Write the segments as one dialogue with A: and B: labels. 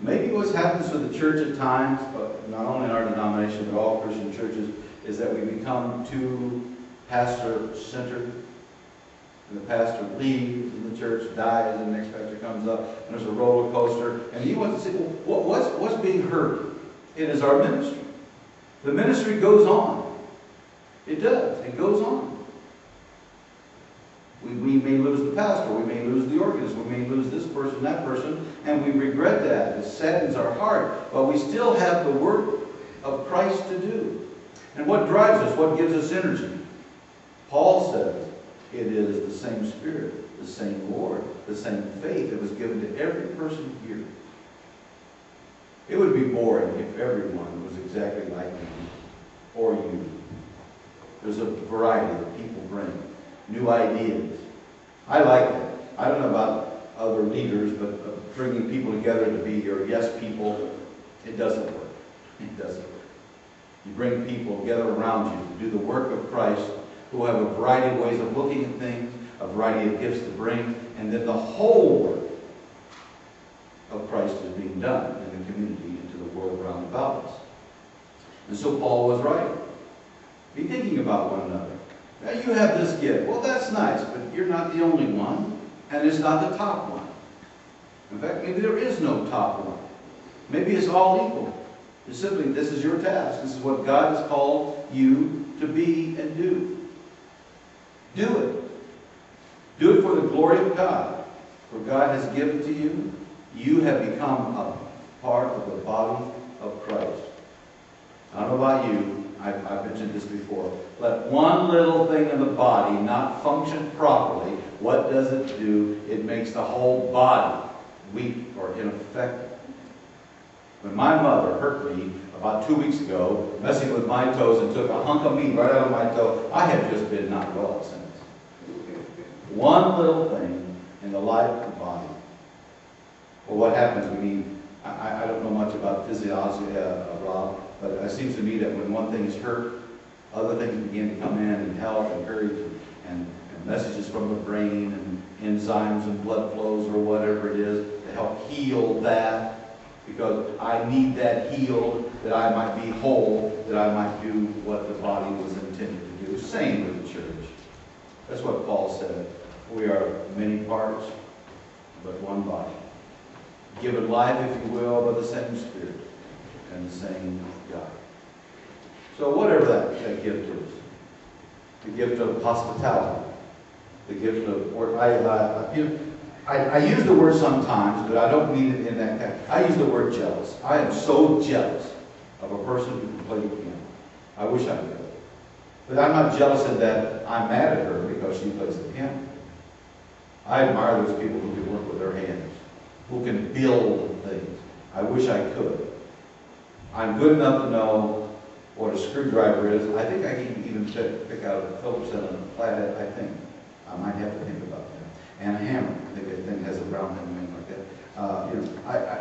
A: Maybe what happens with the church at times, but not only in our denomination, but all Christian churches, is that we become too pastor-centered. And the pastor leaves, and the church dies, and the next pastor comes up, and there's a roller coaster. And he wants to say, well, what's being hurt? It is our ministry. The ministry goes on. It does. It goes on. We may lose the pastor, we may lose the organist, we may lose this person, that person, and we regret that. It saddens our heart. But we still have the work of Christ to do. And what drives us? What gives us energy? Paul says it is the same Spirit, the same Lord, the same faith that was given to every person here. It would be boring if everyone was exactly like me or you. There's a variety that people bring. New ideas. I like that. I don't know about other leaders, but bringing people together to be your yes people, it doesn't work. It doesn't work. You bring people together around you to do the work of Christ, who have a variety of ways of looking at things, a variety of gifts to bring, and then the whole work of Christ is being done in the community and to the world around about us. And so Paul was right. Be thinking about one another. Now you have this gift. Well, that's nice, but you're not the only one, and it's not the top one. In fact, maybe there is no top one. Maybe it's all equal. It's simply, this is your task. This is what God has called you to be and do. Do it. Do it for the glory of God. For God has given to you. You have become a part of the body of Christ. I don't know about you. I've mentioned this before. Let one little thing in the body not function properly. What does it do? It makes the whole body weak or ineffective. When my mother hurt me about 2 weeks ago, messing with my toes, and took a hunk of meat right out of my toe, I have just been not well since. One little thing in the life of the body. Well, what happens? I don't know much about physiology, Rob, but it seems to me that when one thing is hurt, other things begin to come in, and health and courage and messages from the brain and enzymes and blood flows or whatever it is to help heal that. Because I need that healed, that I might be whole, that I might do what the body was intended to do. Same with the church. That's what Paul said. We are many parts, but one body. Given life, if you will, by the same Spirit and the same God. So whatever that gift is, the gift of hospitality, the gift of work. I use the word sometimes, but I don't mean it in that kind. I use the word jealous. I am so jealous of a person who can play the piano. I wish I could. But I'm not jealous in that I'm mad at her because she plays the piano. I admire those people who can work with their hands, who can build things. I wish I could. I'm good enough to know what a screwdriver is. I think I can even pick out a Phillips and a flathead, I think. I might have to think about that. And a hammer. I think that thing has a brown thing like that.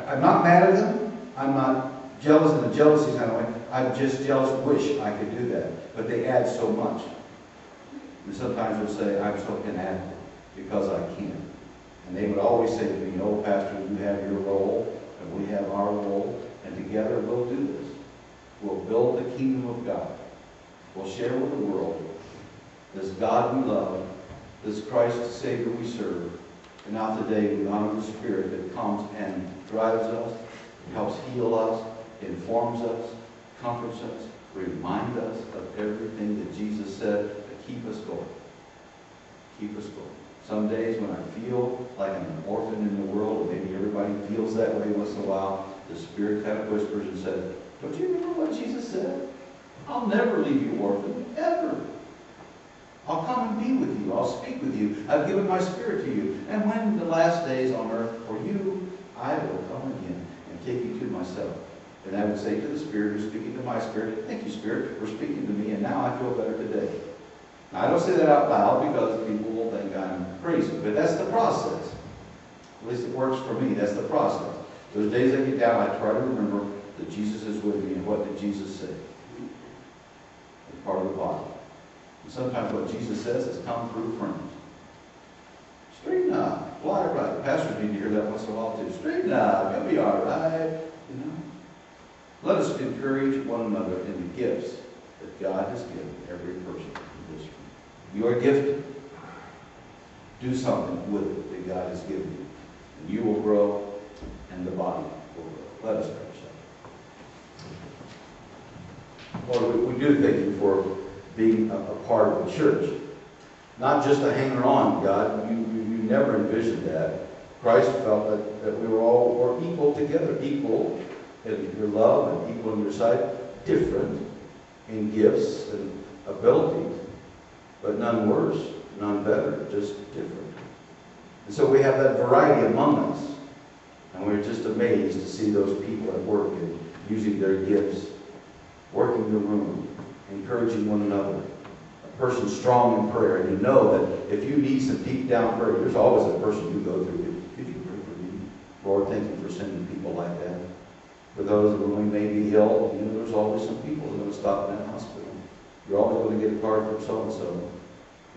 A: I'm not mad at them. I'm not jealous in a jealousy kind of way. I'm just jealous, wish I could do that. But they add so much. And sometimes they'll say, I'm so inadequate because I can't. And they would always say to me, oh, Pastor, you have your role, and we have our role, and together we'll do this. We'll build the kingdom of God. We'll share with the world this God we love, this Christ the Savior we serve. And now today we honor the Spirit that comes and drives us, helps heal us, informs us, comforts us, reminds us of everything that Jesus said to keep us going. Keep us going. Some days when I feel like I'm an orphan in the world, or maybe everybody feels that way once in a while, the Spirit kind of whispers and says, don't you remember what Jesus said? I'll never leave you orphan, ever. I'll come and be with you. I'll speak with you. I've given my Spirit to you. And when the last days on earth for you, I will come again and take you to myself. And I would say to the Spirit who's speaking to my spirit, thank you, Spirit, for speaking to me, and now I feel better today. Now, I don't say that out loud because people will think I'm crazy, but that's the process. At least it works for me. That's the process. Those days I get down, I try to remember that Jesus is with me, and what did Jesus say? It's part of the body. And sometimes what Jesus says has come through friends. Straighten up. Why right? Pastors need to hear that once in a while too. Straighten up, you'll be all right. You know. Let us encourage one another in the gifts that God has given every person in this room. You are gifted. Do something with it that God has given you. And you will grow, and the body will grow. Let us pray. Lord, we do thank you for being a part of the church. Not just a hanger on, God. You never envisioned that. Christ felt that we were equal together. Equal in your love and equal in your sight. Different in gifts and abilities. But none worse, none better, just different. And so we have that variety among us. And we're just amazed to see those people at work and using their gifts, working the room, encouraging one another. A person strong in prayer. And you know that if you need some deep down prayer, there's always a person you go through. Could you pray for me? Lord, thank you for sending people like that. For those of whom may be ill, you know, there's always some people who are going to stop in that hospital. You're always going to get a card from so-and-so.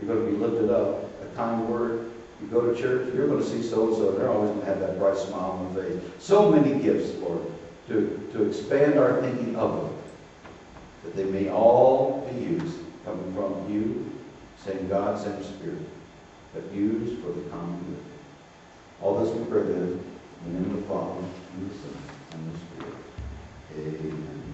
A: You're going to be lifted up. A kind word. You go to church, you're going to see so-and-so. They're always going to have that bright smile on their face. So many gifts, Lord, to expand our thinking of them. That they may all be used, coming from you, same God, same Spirit, but used for the common good. All this we pray in the name of the Father, and the Son, and the Spirit. Amen.